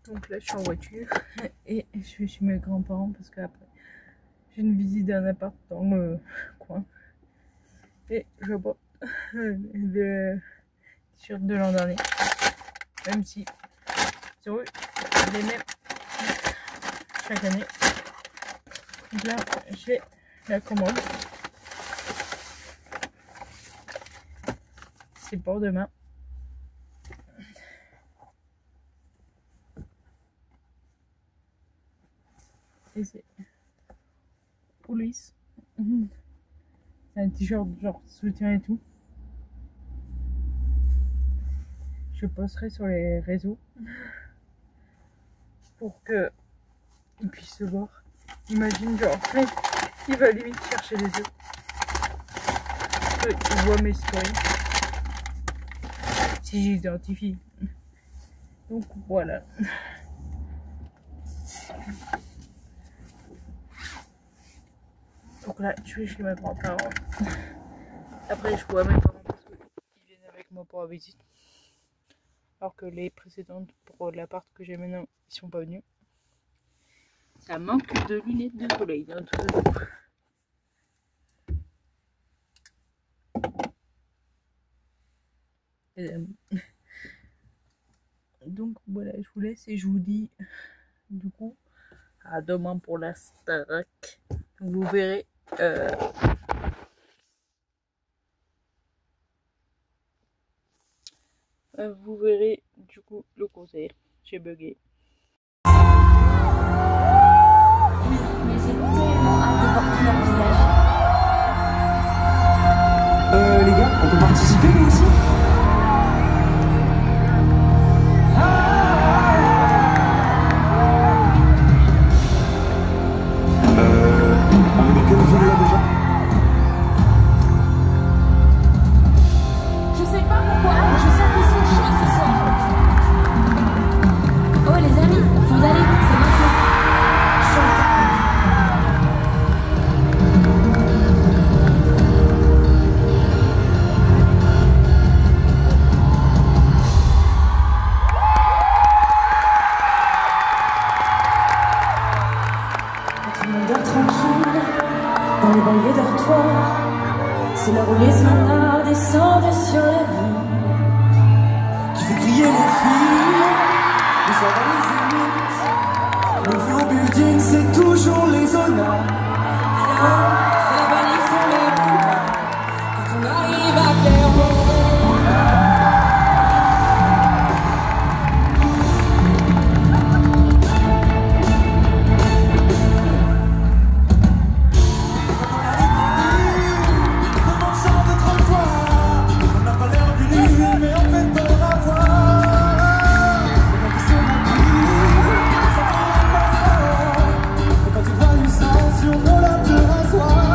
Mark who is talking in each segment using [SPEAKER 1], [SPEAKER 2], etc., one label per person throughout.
[SPEAKER 1] Donc là je suis en voiture et je vais chez mes grands-parents parce qu'après j'ai une visite d'un appart dans le coin. Et je porte le t-shirt de l'an dernier. Même si sur eux, les mêmes chaque année. Donc là j'ai la commande. C'est pour demain. Et c'est police. C'est un t-shirt genre soutien et tout. Je posterai sur les réseaux pour que ils puissent se voir. Imagine genre il va limite chercher les œufs. Il voit mes stories. Si j'identifie. Donc voilà. Donc là, je vais chez mes grands-parents. Après, je vois mes parents parce qu'ils viennent avec moi pour la visite. Alors que les précédentes pour l'appart que j'ai maintenant, ils sont pas venus. Ça manque de lunettes de soleil dans tout le Donc voilà, je vous laisse et je vous dis du coup à demain pour la Starac. Vous verrez vous verrez du coup le concert. J'ai bugué.
[SPEAKER 2] Oui, mais j'ai tellement hâte de voir tout leur visage.
[SPEAKER 3] Les gars, on peut participer nous aussi? On est dans quelle ville là déjà?
[SPEAKER 2] Je sais pas pourquoi, mais je sens qu'ils sont chauds ce soir. Oh les amis, faut y aller, c'est maintenant. Chante.
[SPEAKER 4] Tout le monde dort tranquille dans les banlieues dortoirs. C'est l'heure où les manards descendent sur la ville.
[SPEAKER 3] Qui fait crier les filles, mais ça va les élites. Le flow building, c'est toujours les honneurs.
[SPEAKER 4] Alors, c'est la balise sur les boulevards. Quand on arrive à Clermont.
[SPEAKER 3] Sur nos lames de rasoir.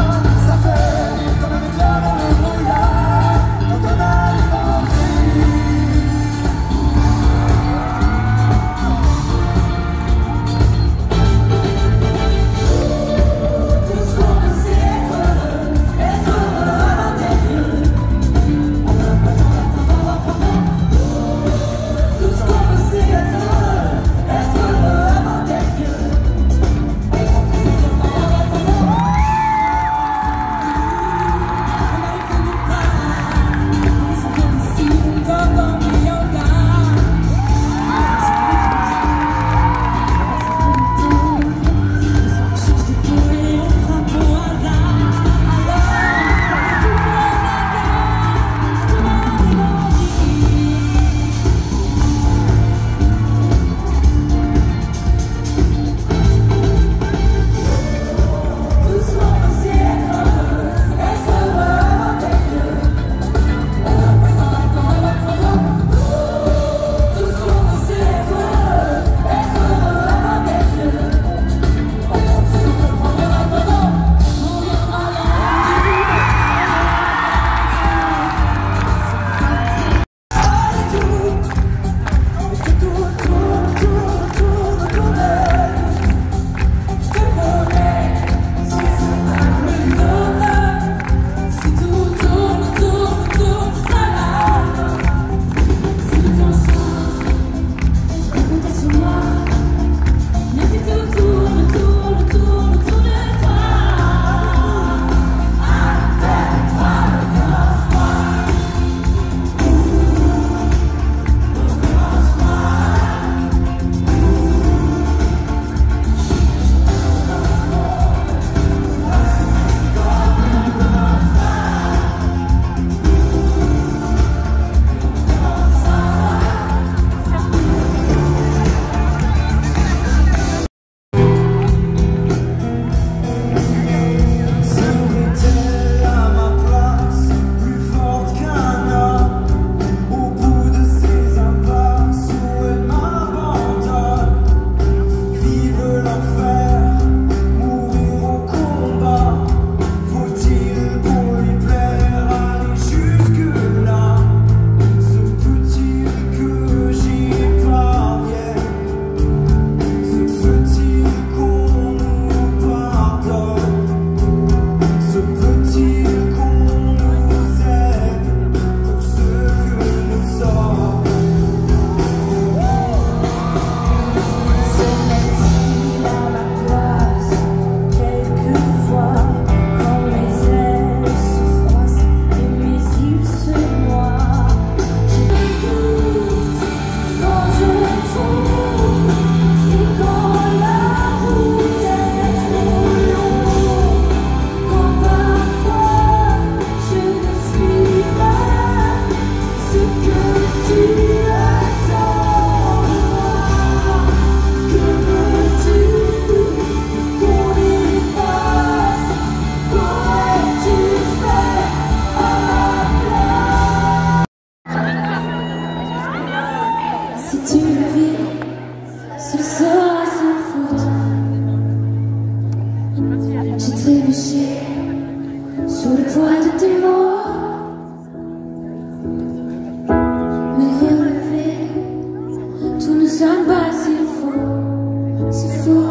[SPEAKER 4] sonne pas si faux, si faux.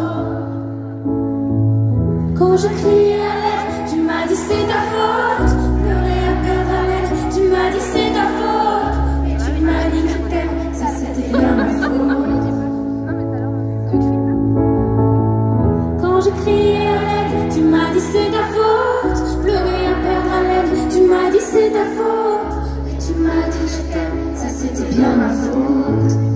[SPEAKER 4] Quand je crie à l'aide, tu m'as dit c'est ta faute. Pleurer à perdre à l'aide, tu m'as dit c'est ta faute. Et tu m'as dit que je t'aime, ça c'était bien ma faute. Quand je criais à l'aide, tu m'as dit c'est ta faute. Pleurer à perdre à l'aide, tu m'as dit c'est ta faute. Et tu m'as dit que je t'aime, ça c'était bien ma faute.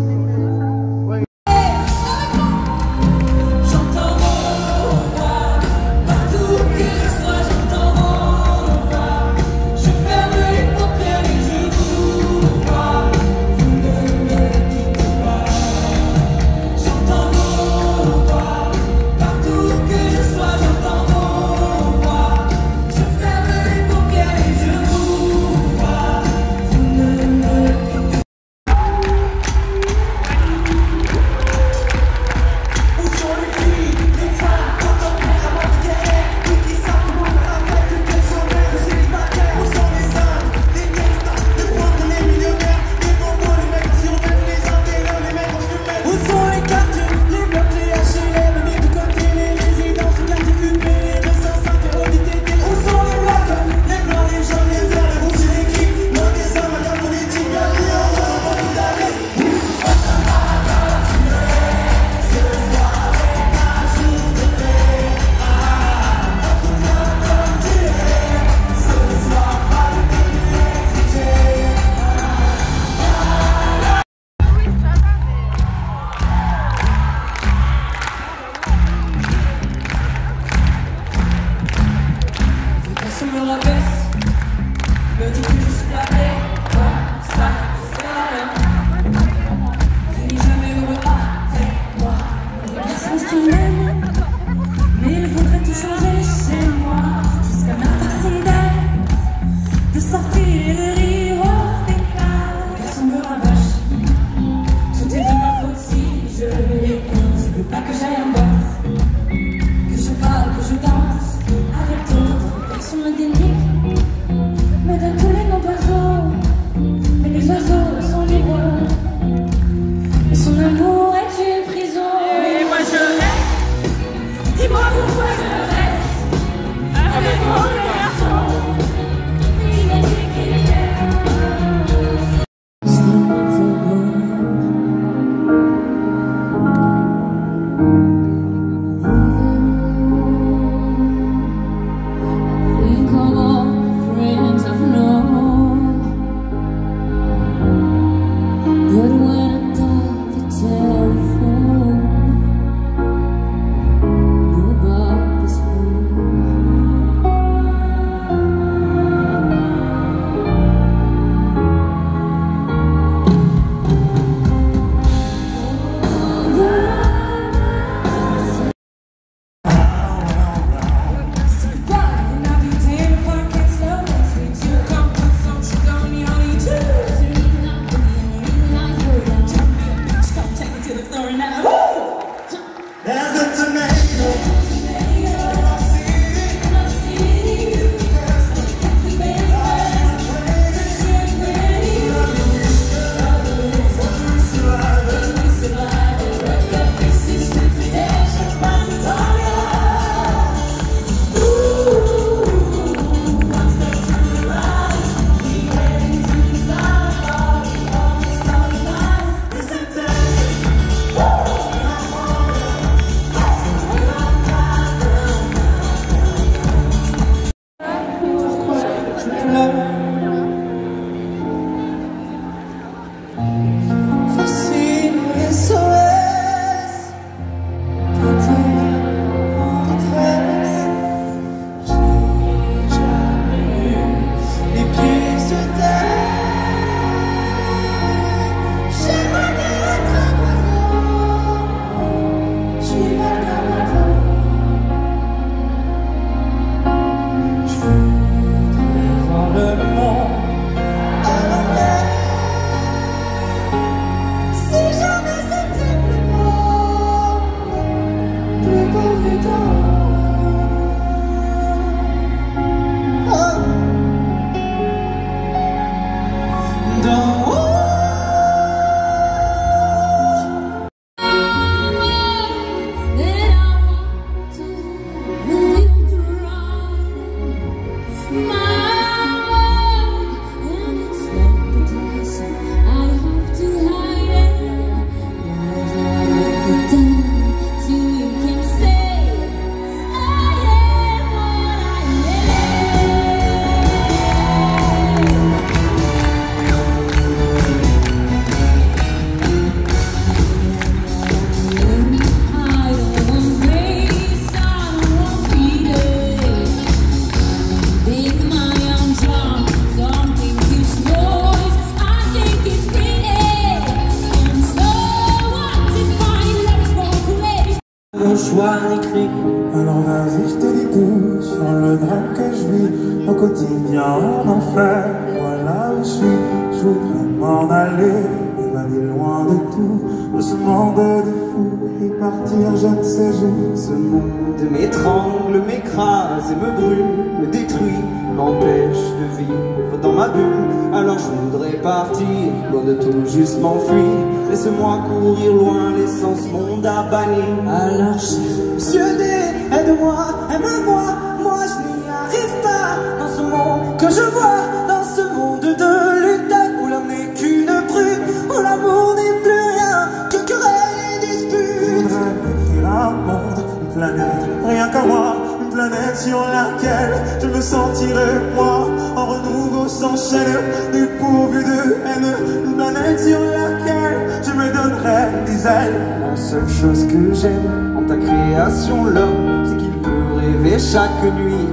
[SPEAKER 3] de joie ni cri. Alors vas-y, je te dis tout sur le drame que je vis au quotidien en enfer. Voilà où je suis, je voudrais m'en aller, m'évader loin de tout, de ce monde de fous, et partir je ne sais où. Ce monde m'étrangle, m'écrase et me brûle, me détruit, m'empêche de vivre dans ma bulle. Alors je voudrais partir, loin de tout, juste m'enfuir. Laisse-moi courir loin, laissant ce monde à bannir. Alors Monsieur D, aide-moi, aime-moi, moi je n'y arrive pas. Dans ce monde que je vois, dans ce monde de lutte, où l'homme n'est qu'une brute, où l'amour n'est plus rien que querelle et dispute. Je voudrais écrire un monde, une planète, rien qu'à moi, une planète sur laquelle je me sentirais moi, en renouveau sans chaîne, dépourvu de haine, une planète sur laquelle je me donnerais des ailes. La seule chose que j'aime en ta création, l'homme, c'est qu'il peut rêver chaque nuit.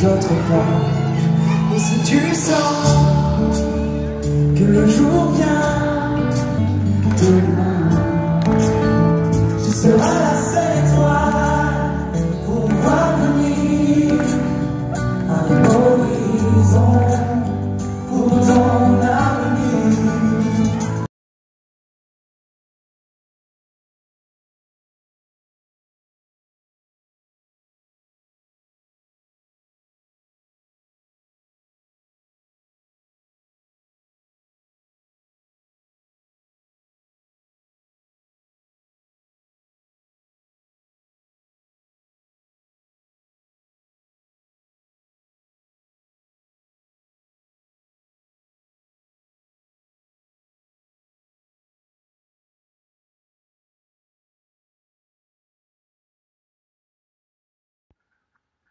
[SPEAKER 3] D'autres pages. Et si tu sens que le jour vient, demain, je serai la seule étoile pour voir venir un horizon pour ton avenir.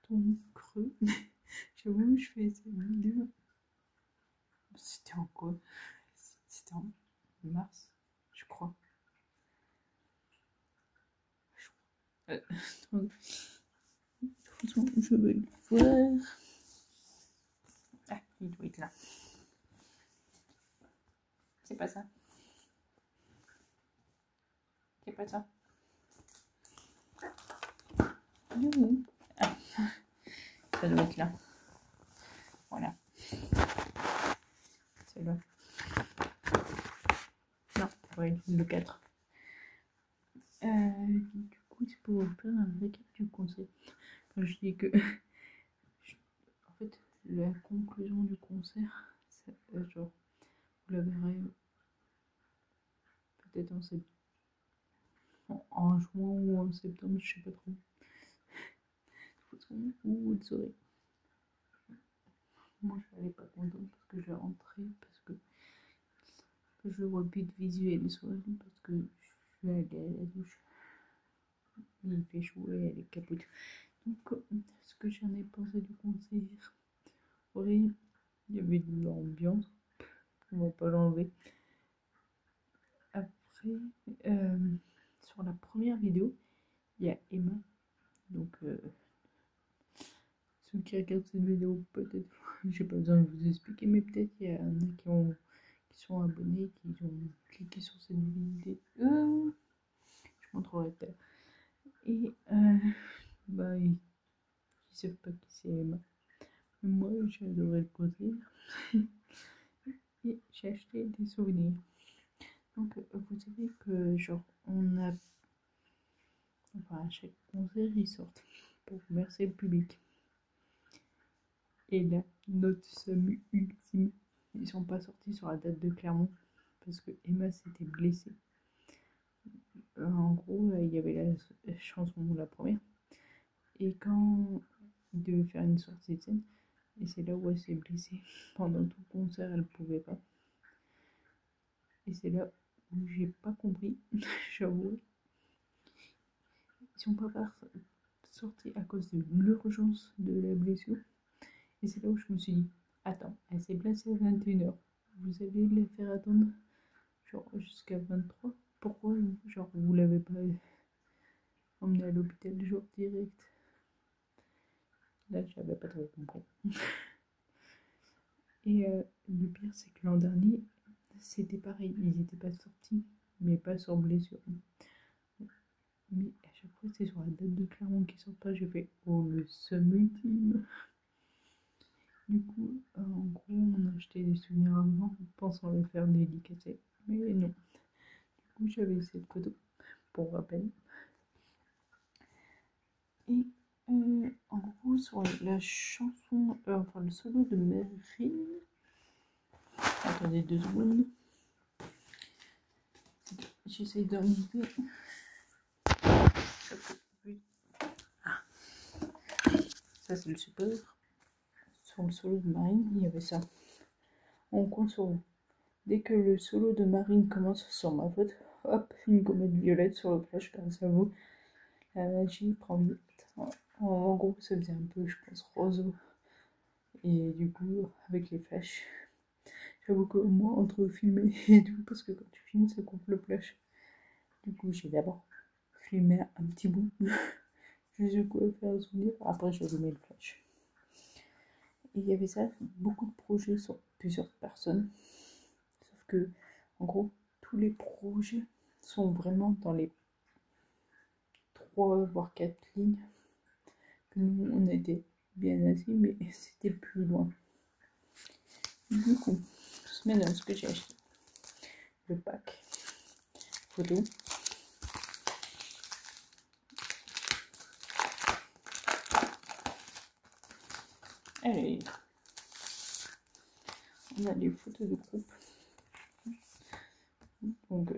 [SPEAKER 1] Ton creux. J'avoue, je fais cette vidéo. C'était en quoi? C'était en mars, je crois. Je vais le voir. Ah, il doit être là. C'est pas ça. C'est pas ça. Ah, ça doit être là. Voilà. C'est là. Non, ouais, le 4. Du coup, c'est pour faire un récap du concert. Enfin, je dis que en fait, la conclusion du concert, genre, vous la verrez peut-être en juin ou en septembre, je sais pas trop. Vous le saurez. Moi, je n'allais pas contente parce que je rentrais, parce que je vois plus de visuel sur elle, parce que je suis allée à la douche. Il fait chaud et elle est capote. Donc, ce que j'en ai pensé du concert, oui, il y avait de l'ambiance, on va pas l'enlever. Après, sur la première vidéo, il y a Emma. Donc, ceux qui regardent cette vidéo, peut-être, j'ai pas besoin de vous expliquer, mais peut-être il y en a qui sont abonnés, qui ont cliqué sur cette vidéo. Je montrerai peut-être. Et bah, ils savent pas qui c'est Emma. Moi, j'ai adoré le concert. Et j'ai acheté des souvenirs. Donc, vous savez que, genre, on a. Enfin, à chaque concert, ils sortent pour remercier le public. Et là, notre SAMU ultime, ils sont pas sortis sur la date de Clermont parce que Emma s'était blessée. En gros, il y avait la chanson, la première. Et quand il devait faire une sortie de scène, et c'est là où elle s'est blessée. Pendant tout le concert, elle pouvait pas. Et c'est là où j'ai pas compris, j'avoue. Ils sont pas sortis à cause de l'urgence de la blessure. Et c'est là où je me suis dit, attends, elle s'est blessée à 21h. Vous allez la faire attendre genre jusqu'à 23. Pourquoi genre vous l'avez pas emmenée à l'hôpital genre direct? Là, j'avais pas trop compris. Et le pire, c'est que l'an dernier, c'était pareil. Ils n'étaient pas sortis, mais pas sur blessure. Mais à chaque fois, c'est sur la date de Clermont qui sort pas. J'ai fait, oh, le seum ultime. Du coup, en gros, on a acheté des souvenirs avant, pensant les faire dédicacer. Mais non. Du coup, j'avais cette photo, pour rappel. Et en gros, sur la chanson, enfin le solo de Marine. Attendez 2 secondes. J'essaye de remonter. Ah. Ça, c'est le support. Sur le solo de Marine, il y avait ça. On compte sur vous. Dès que le solo de Marine commence sur ma faute, hop, une gommette violette sur le flash grâce à vous. La magie prend vite. En gros, ça faisait un peu, je pense, roseau. Et du coup, avec les flashs, j'avoue que moi, entre filmer et tout, parce que quand tu filmes, ça coupe le flash. Du coup, j'ai d'abord filmé un petit bout. Juste de quoi faire un souvenir. Après, j'ai allumé le flash. Et il y avait ça, beaucoup de projets sur plusieurs personnes. Sauf que, en gros, tous les projets sont vraiment dans les 3 voire 4 lignes. Que nous, on était bien assis, mais c'était plus loin. Du coup, je mets dans ce que j'ai acheté. Le pack photo. Allez, on a les photos de groupe. Donc,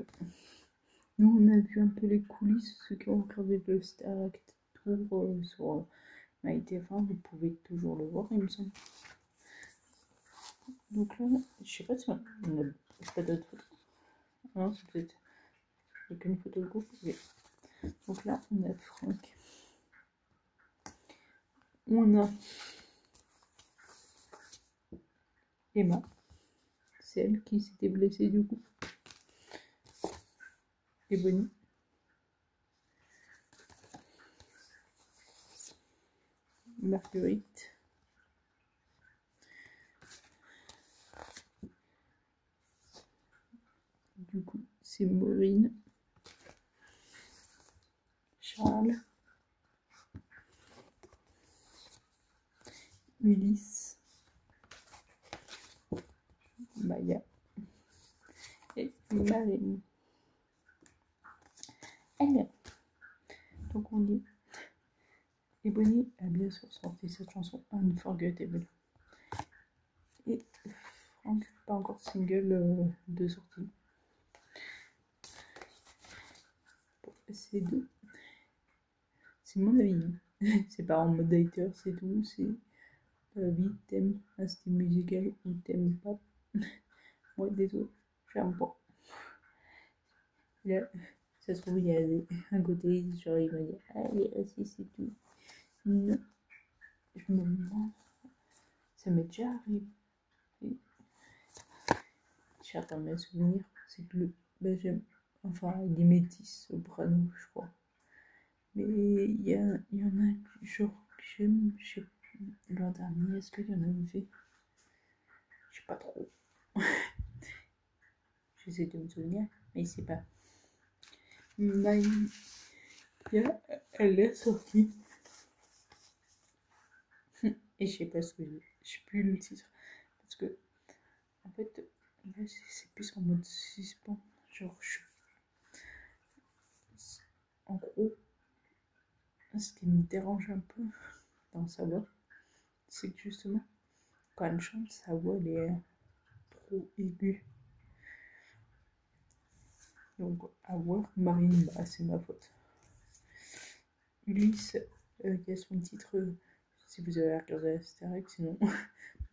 [SPEAKER 1] nous on a vu un peu les coulisses. Ceux qui ont regardé le Star Act Tour sur MyTF1, vous pouvez toujours le voir, il me semble. Donc là, je sais pas si on a pas d'autres photos. Non, c'est peut-être qu'une photo de groupe. Okay. Donc là, on a Franck. On a Emma, celle qui s'était blessée du coup. Et Bonnie. Marguerite. Du coup, c'est Maureen. Charles. Ulysse. Maya. Et Marine. Alors, donc on dit. Et Bonnie a bien sûr sorti cette chanson Unforgettable. Et Franck, pas encore single de sortie. c'est de... C'est mon avis. C'est pas en mode hater, c'est tout. C'est ta vie, t'aimes un style musical ou t'aimes pas. Moi, désolé, j'aime pas. Là, ça se trouve, il y a un côté, genre, il va dire, allez, assis, c'est tout. Non, je me demande, ça m'est déjà arrivé. Certains de mes souvenirs, c'est que j'aime, enfin, il est métis, soprano, je crois. Mais il y en a genre que j'aime, je sais l'an dernier, est-ce qu'il y en avait fait? Je sais pas trop. J'essaie de me souvenir, mais c'est pas. Elle est sortie. Et je sais pas ce que je sais plus le titre. Parce que, en fait, là, c'est plus en mode suspens. Genre, en gros, ce qui me dérange un peu dans sa voix, c'est que justement, quand elle chante, sa voix, elle est trop aiguë. Donc, à voir, Marine, bah, c'est ma faute. Ulysse, il y a son titre, si vous avez regardé Astérix, sinon vous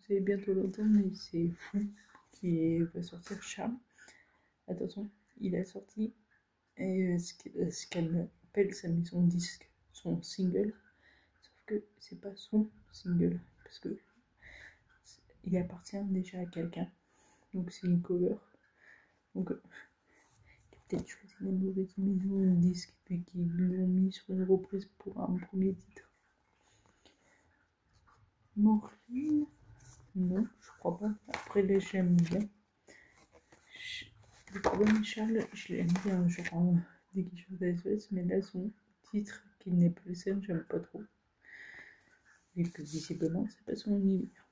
[SPEAKER 1] allez bientôt l'entendre, mais c'est Fou qui va sortir Charme. Attention, il a sorti ce qu'elle appelle sa maison de disque, son single, sauf que c'est pas son single, parce que il appartient déjà à quelqu'un, donc c'est une cover. Donc peut-être choisi la mauvaise maison de disque et puis qu'ils l'ont mis sur une reprise pour un premier titre. Maureen, non, je crois pas. Après là, j'aime bien. Le problème, Charles, je l'aime bien, genre dès qu'il chante SOS, mais là, son titre, qui n'est plus scène, j'aime pas trop. Et que visiblement, c'est pas son univers.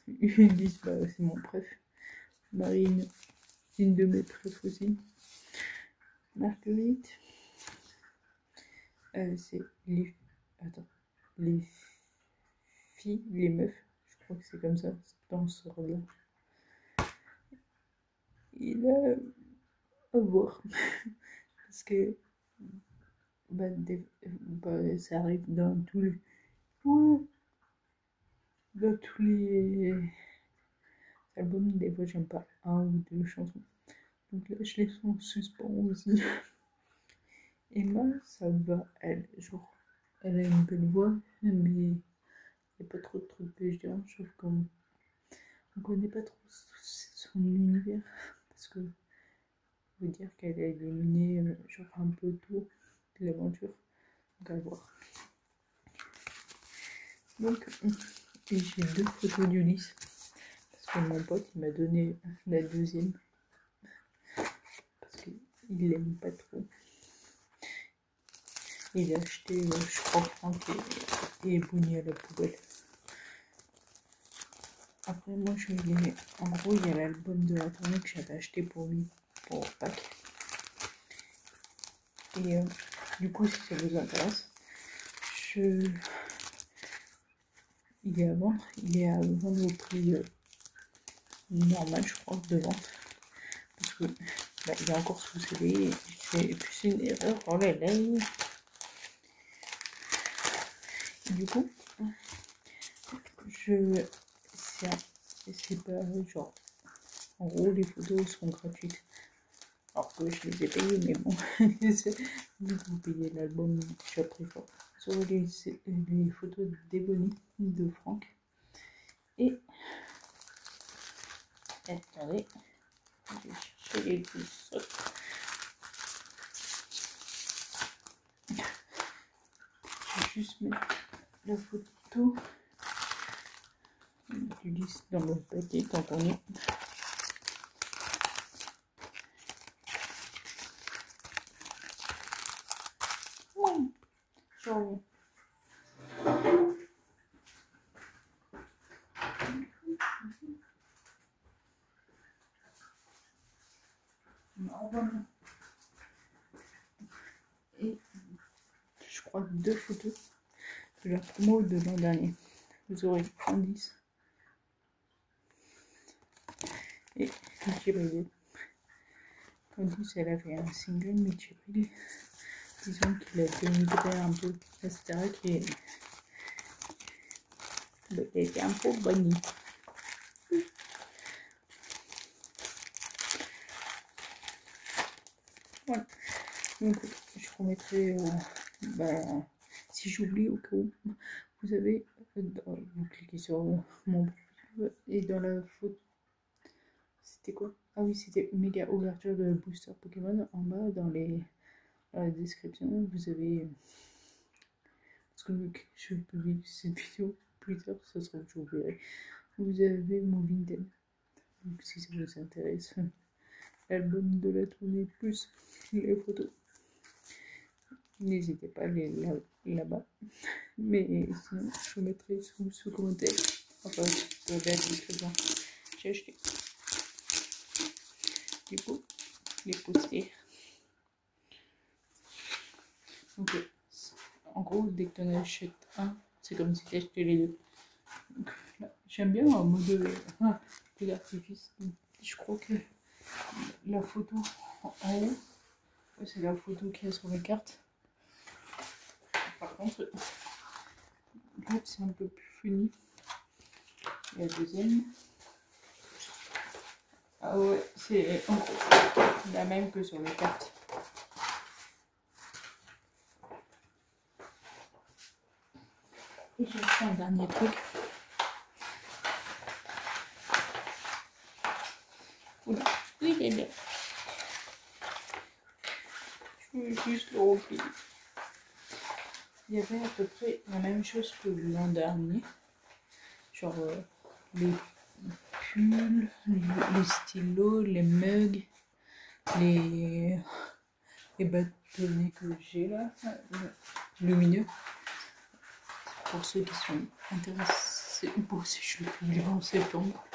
[SPEAKER 1] Ulysse, bah, c'est mon préf. Marine, une de mes préf aussi. Marguerite, c'est les filles, les meufs, je crois que c'est comme ça, dans ce rôle-là. Et là, à voir, parce que ça arrive dans tous les albums, des fois j'aime pas un ou deux chansons. Donc là, je les sens en suspens aussi. Emma, ça va, elle a une belle voix, mais il n'y a pas trop de trucs que je dérange, sauf qu'on ne connaît pas trop son univers, parce que je veux dire qu'elle a éliminé genre un peu tout de l'aventure, donc à voir. Donc, j'ai deux photos d'Ulysse, parce que mon pote, il m'a donné la deuxième, parce qu'il l'aime pas trop. Il a acheté, je crois, Franck et Bouni à la poubelle. Après, moi, en gros, il y a l'album de la tournée que j'avais acheté pour lui, pour Pâques. Et du coup, si ça vous intéresse, il est à vendre. Il est à vendre au prix normal, je crois, de vente. Parce que il est encore sous CD. Et puis, c'est une erreur. Oh là là. Du coup, c'est pas genre, en gros les photos sont gratuites, alors que je les ai payées, mais bon, vu que vous payez l'album déjà très fort. Sur les photos d'Ebony de Franck, et attendez, je vais chercher les pouces. Je vais juste mettre la photo d'Ulysse dans le paquet tant qu'on est. Ciao. Et je crois 2 photos de la promo de l'an dernier. Vous aurez Candice et Djibril. Candice, elle avait un single, mais Djibril, disons qu'il a dénigré un peu la Starac et il a été un peu banni. Voilà. Donc je remettrai, si j'oublie au cas où, vous avez, vous cliquez sur mon profil et dans la photo, c'était quoi? Ah oui, c'était méga ouverture de booster Pokémon. En bas, dans la description, vous avez, parce que vu que je publie cette vidéo plus tard, ça sera que j'oublierai. Vous avez mon Vinted. Donc si ça vous intéresse, l'album de la tournée plus les photos. N'hésitez pas à aller là-bas. Mais sinon, je mettrai sous commentaire. Enfin, sur la description. J'ai acheté. Du coup, les poster. Donc, en gros, dès que tu en achètes un, c'est comme si tu achetais les deux. J'aime bien en mode feu d'artifice. Je crois que la photo en haut, c'est la photo qu'il y a sur les cartes. Par contre, là c'est un peu plus funny. Et la deuxième, ah ouais, c'est en gros la même que sur les cartes. Et j'ai fait un dernier truc. Oula, oui, il est bien. Je veux juste le replier. Il y avait à peu près la même chose que l'an dernier. Genre les pulls, les stylos, les mugs, les bâtonnets que j'ai là, lumineux. Pour ceux qui sont intéressés, pour si je le publie en septembre,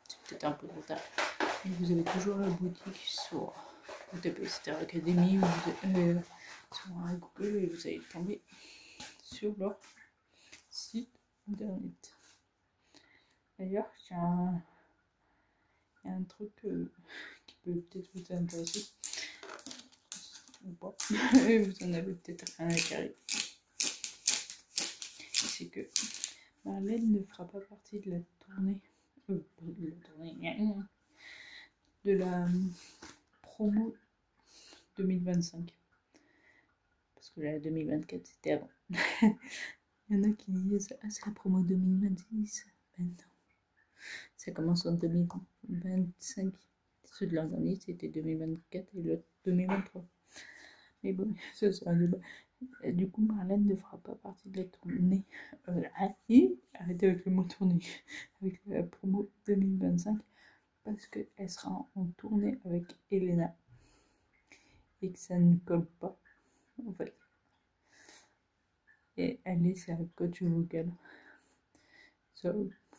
[SPEAKER 1] c'est peut-être un peu trop tard. Et vous avez toujours la boutique sur vous tapez Star Academy sur Google et vous allez tomber sur leur site internet. D'ailleurs, il y a un truc qui peut peut-être vous intéresser ou pas, et vous en avez peut-être rien à carrer. C'est que Marlène ne fera pas partie de la tournée, de la promo 2025. Parce que la 2024 c'était avant. Il y en a qui disent ah c'est la promo 2026. Ben non. Ça commence en 2025. Ceux de l'an dernier c'était 2024 et l'autre 2023. Mais bon, ça c'est un débat. Et du coup, Marlène ne fera pas partie de la tournée. Arrêtez avec le mot tournée. Avec la promo 2025. Parce qu'elle sera en tournée avec Elena. Et que ça ne colle pas. En fait. Et elle est sa coach vocale. Ça,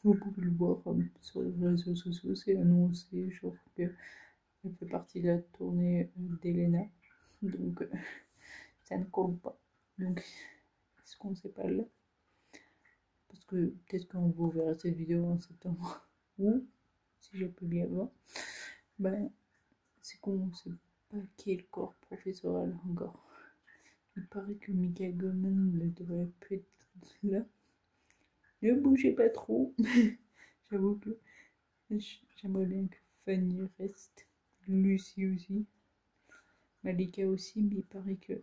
[SPEAKER 1] vous pouvez le voir sur les réseaux sociaux. C'est annoncé, genre qu'elle fait partie de la tournée d'Elena. Donc, ça ne colle pas. Donc, est-ce qu'on ne sait pas là? Parce que peut-être quand vous verrez cette vidéo en septembre, ou si j'ai publié avant, ben, c'est qu'on ne sait pas qui est le corps professoral encore. Il paraît que Michael Goldman ne devrait plus être là. Ne bougez pas trop. J'avoue que j'aimerais bien que Fanny reste. Lucie aussi. Malika aussi, mais il paraît que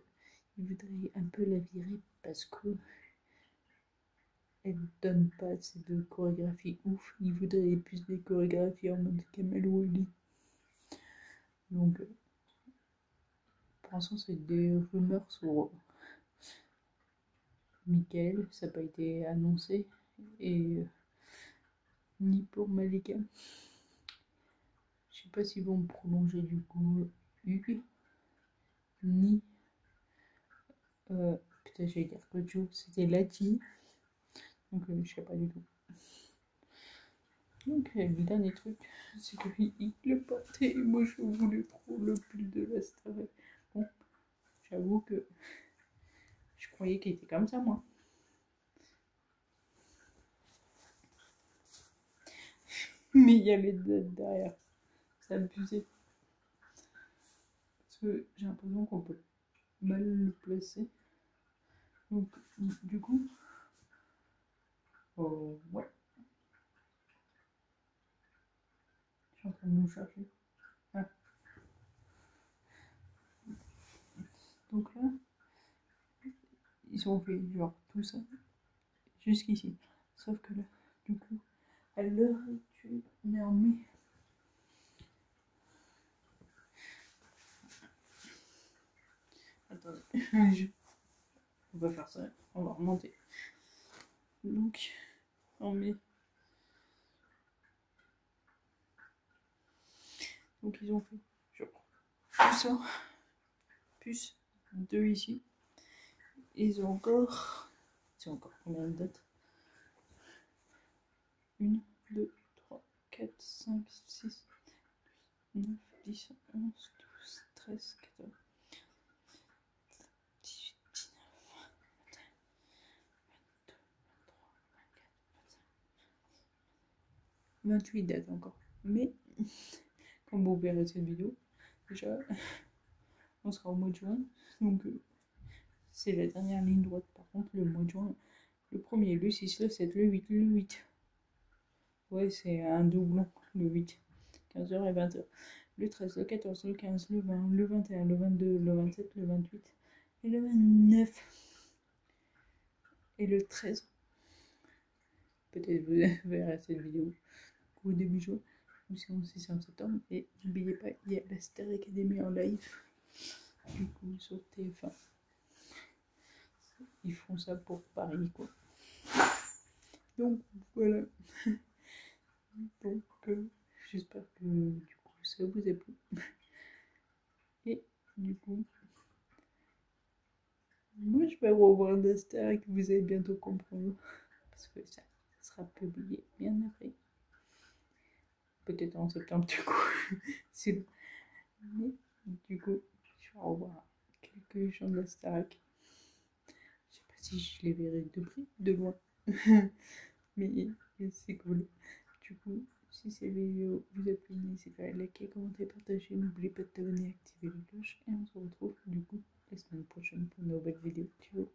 [SPEAKER 1] il voudrait un peu la virer parce que elle donne pas assez de chorégraphie ouf. Il voudrait plus des chorégraphies en mode Kamel Wally. Donc, pour l'instant, c'est des rumeurs sur Michael. Ça n'a pas été annoncé. Et ni pour Malika. Je sais pas s'ils vont prolonger du coup Hugues. Ni. Putain, j'allais dire que Joe, c'était Lati. Donc, je sais pas du tout. Donc, le dernier truc, c'est qu'il le portait et moi je voulais trop le pull de la Star. Bon, j'avoue que je croyais qu'il était comme ça, moi. Mais il y avait derrière. C'est abusé. Parce que j'ai l'impression qu'on peut mal placé. Donc, du coup, oh, ouais. Je suis en train de nous chercher. Ah. Donc là, ils ont fait genre tout ça jusqu'ici. Sauf que là, du coup, à l'heure actuelle, on est en mai. Attendez, on va faire ça, on va remonter. Donc, en mai. Donc ils ont fait genre tout ça, plus 2 ici. Ils ont encore combien de dates? 1, 2, 3, 4, 5, 6, 9, 10, 11, 12, 13, 14, 18, 19, 20, 22, 23, 24, 25, 28 dates encore. Mais, comme vous verrez cette vidéo, déjà, on sera au mois de juin. Donc, c'est la dernière ligne droite. Par contre, le mois de juin, le 1er, le 6, le 7, le 8, le 8. Ouais, c'est un doublon, le 8. 15h et 20h. Le 13, le 14, le 15, le 20, le 21, le 22, le 27, le 28 et le 29. Et le 13. Peut-être vous verrez cette vidéo au début juin ou sinon c'est en septembre. Et n'oubliez pas, il y a la Star Academy en live. Du coup, sur TF1. Ils font ça pour Paris, quoi. Donc, voilà. Donc, j'espère que du coup ça vous a plu. Et du coup, moi je vais revoir la Star et que vous allez bientôt comprendre. Parce que ça sera publié bien après. Peut-être en septembre du coup. Mais du coup, je vais revoir quelques gens de la Starac. Je sais pas si je les verrai de près, de loin. Mais c'est cool. Du coup, si cette vidéo vous a plu, n'hésitez pas à liker, commenter, partager. N'oubliez pas de t'abonner et activer la cloche. Et on se retrouve du coup la semaine prochaine pour une nouvelle vidéo. Ciao.